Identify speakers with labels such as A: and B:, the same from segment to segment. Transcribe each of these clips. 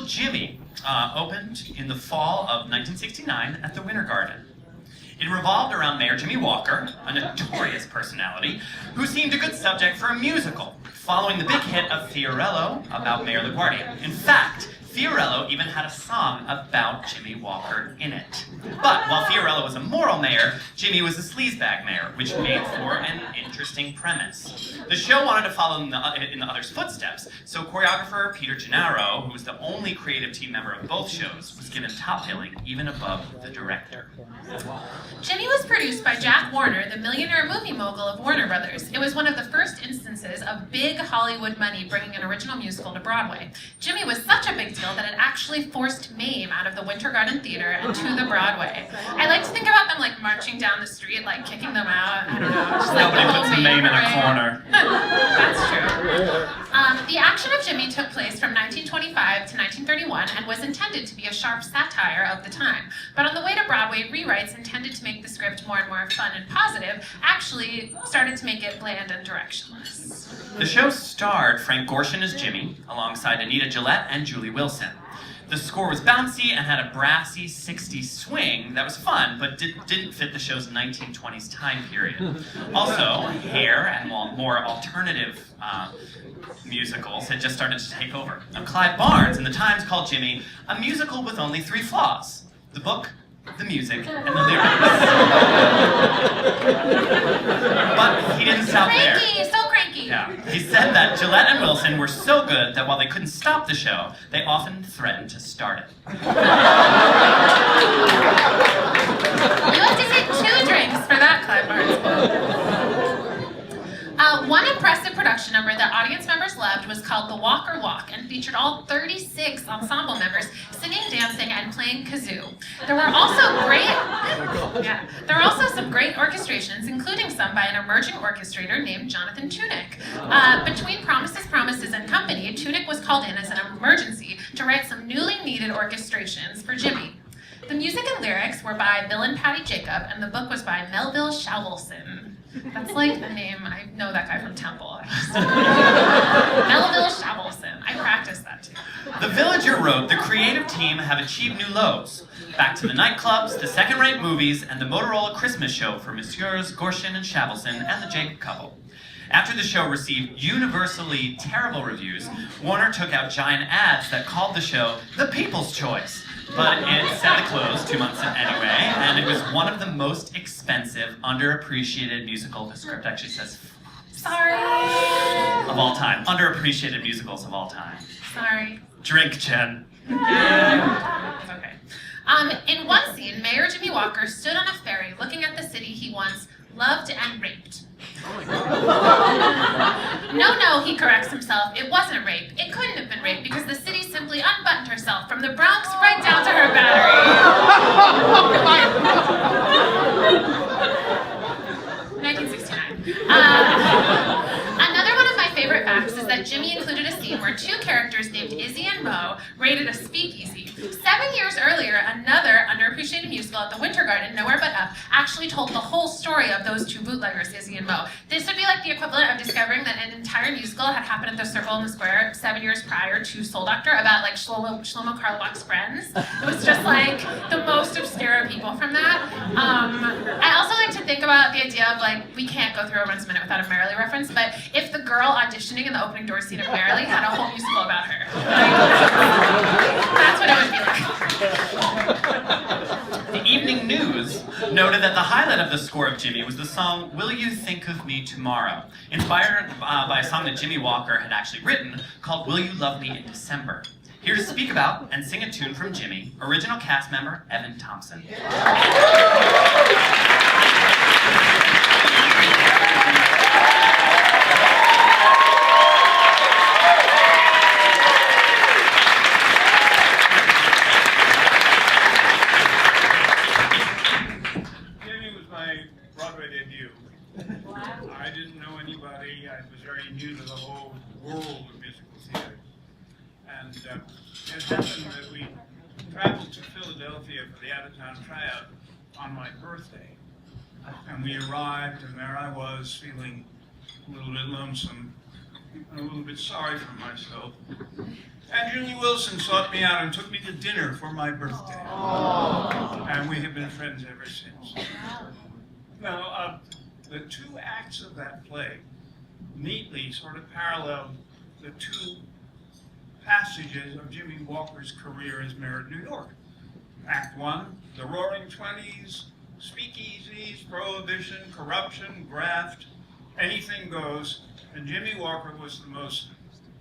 A: musical Jimmy opened in the fall of 1969 at the Winter Garden. It revolved around Mayor Jimmy Walker, a notorious personality, who seemed a good subject for a musical, following the big hit of Fiorello about Mayor LaGuardia. In fact, Fiorello even had a song about Jimmy Walker in it. But while Fiorello was a moral mayor, Jimmy was a sleazebag mayor, which made for an interesting premise. The show wanted to follow in the others' footsteps, so choreographer Peter Gennaro, who was the only creative team member of both shows, was given top billing even above the director.
B: Jimmy was produced by Jack Warner, the millionaire movie mogul of Warner Brothers. It was one of the first instances of big Hollywood money bringing an original musical to Broadway. Jimmy was such a big deal that it actually forced Mame out of the Winter Garden Theater and to the Broadway. I like to think about them like marching down the street, like kicking them out. I don't know. Just like
A: Nobody puts a Mame in a corner.
B: That's true. The action of Jimmy took place from 1925 to 1931 and was intended to be a sharp satire of the time. But on the way to Broadway, rewrites intended to make the script more and more fun and positive actually started to make it bland and directionless.
A: The show starred Frank Gorshin as Jimmy, alongside Anita Gillette and Julie Wilson. The score was bouncy and had a brassy 60s swing that was fun, but didn't fit the show's 1920s time period. Also, Hair and more alternative musicals had just started to take over. Now, Clive Barnes in the Times called Jimmy a musical with only 3 flaws: the book, the music, and the lyrics. But he didn't stop there.
B: Cranky, so cranky.
A: Yeah. He said that Gillette and Wilson were so good that while they couldn't stop the show, they often threatened to start it.
B: You have to take 2 drinks for that, Clive Barnes quote. One impressive production number that audience members loved was called The Walker Walk and featured all 36 ensemble members singing, dancing, and playing kazoo. There were also some great orchestrations, including some by an emerging orchestrator named Jonathan Tunick. Between Promises, and Company, Tunick was called in as an emergency to write some newly needed orchestrations for Jimmy. The music and lyrics were by Bill and Patty Jacob, and the book was by Melville Shawelson. That's like the name, I know that guy from Temple. Melville Shawelson. I practiced that too.
A: The Villager wrote, the creative team have achieved new lows. Back to the nightclubs, the second-rate movies, and the Motorola Christmas show for Messieurs Gorshin and Shavelson and the Jacob couple. After the show received universally terrible reviews, Warner took out giant ads that called the show the People's Choice. But it set the close 2 months anyway, and it was one of the most expensive, underappreciated musical, the script actually says,
B: Sorry.
A: of all time. Underappreciated musicals of all time.
B: Sorry.
A: Drink, Jen.
B: Okay. In one scene, Mayor Jimmy Walker stood on a ferry looking at the city he once loved and raped. No, he corrects himself. It wasn't rape. It couldn't have been rape because the city simply unbuttoned herself from the Bronx right down to her battery. 1969. Another one of my favorite facts is that Jimmy included a scene where 2 characters named Izzy and Mo raided a speakeasy. 7 years earlier, another underappreciated musical at the Winter Garden, Nowhere But Up, actually told the whole story of those 2 bootleggers, Izzy and Mo. This would be like the equivalent of discovering that an entire musical had happened at the Circle in the Square 7 years prior to Soul Doctor about like Shlomo Karloff's friends. It was just like the most obscure people from that. I also like to think about the idea of like, we can't go through a Runs a Minute without a Merrily reference, but if the girl auditioning in the opening door scene of Merrily had a whole musical about her. That's what it would be like.
A: The Evening News noted that the highlight of the score of Jimmy was the song Will You Think of Me Tomorrow, inspired by a song that Jimmy Walker had actually written called Will You Love Me in December. Here to speak about and sing a tune from Jimmy, original cast member Evan Thompson.
C: I didn't know anybody. I was very new to the whole world of musical theater. And it happened that we traveled to Philadelphia for the out-of-town tryout on my birthday. And we arrived, and there I was, feeling a little bit lonesome and a little bit sorry for myself. And Julie Wilson sought me out and took me to dinner for my birthday. And we have been friends ever since. Now, the two acts of that play neatly sort of parallel the two passages of Jimmy Walker's career as mayor of New York. Act one, the roaring 20s, speakeasies, prohibition, corruption, graft, anything goes. And Jimmy Walker was the most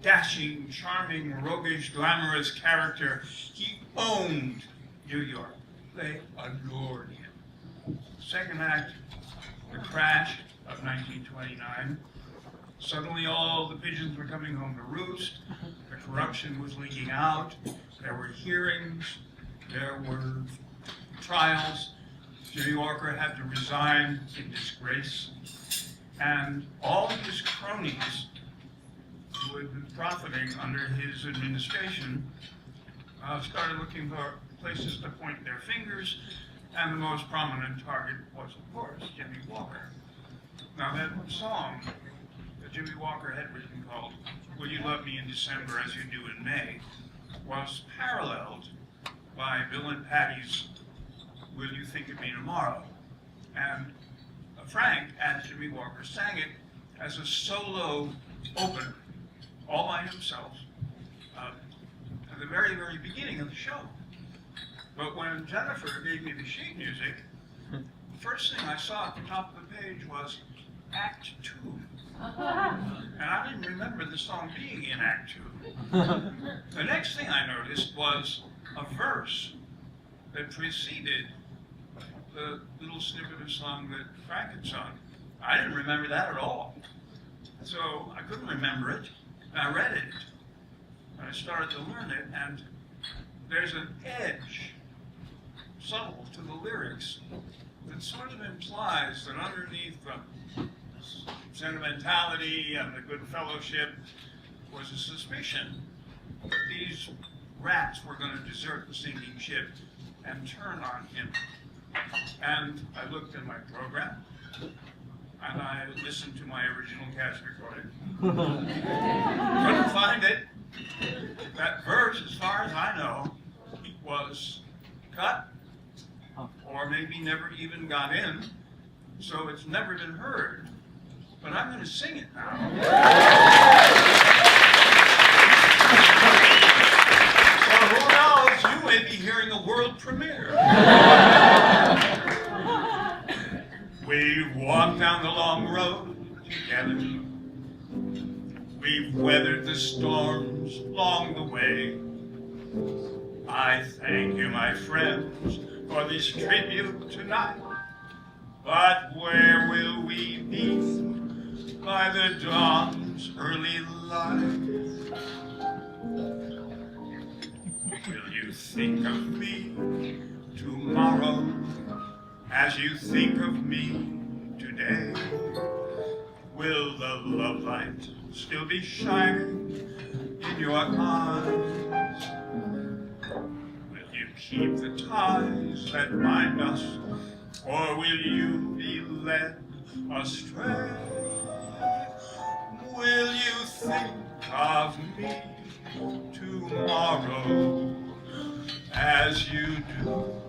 C: dashing, charming, roguish, glamorous character. He owned New York. They adored him. Second act, the crash of 1929. Suddenly all the pigeons were coming home to roost. The corruption was leaking out. There were hearings. There were trials. Jimmy Walker had to resign in disgrace. And all of his cronies who had been profiting under his administration started looking for places to point their fingers, and the most prominent target was, of course, Jimmy Walker. Now, that song that Jimmy Walker had written called Will You Love Me in December as You Do in May was paralleled by Bill and Patty's Will You Think of Me Tomorrow? And Frank, as Jimmy Walker, sang it as a solo opener, all by himself, at the very, very beginning of the show. But when Jennifer gave me the sheet music, the first thing I saw at the top of the page was Act 2. And I didn't remember the song being in Act 2. The next thing I noticed was a verse that preceded the little snippet of song that Frank had sung. I didn't remember that at all. So I couldn't remember it, and I read it. And I started to learn it, and there's an edge, subtle to the lyrics, that sort of implies that underneath the sentimentality and the good fellowship was a suspicion that these rats were going to desert the sinking ship and turn on him. And I looked in my program, and I listened to my original cast recording. Couldn't find it. That verse, as far as I know, was cut, or maybe never even got in, so it's never been heard. But I'm going to sing it now. So who knows, you may be hearing a world premiere. We've walked down the long road together. We've weathered the storms along the way. I thank you, my friends, for this tribute tonight. But where will we be by the dawn's early light? Will you think of me tomorrow as you think of me today? Will the love light still be shining in your eyes? Will you keep the ties that bind us, or will you be led astray? Will you think of me tomorrow as you do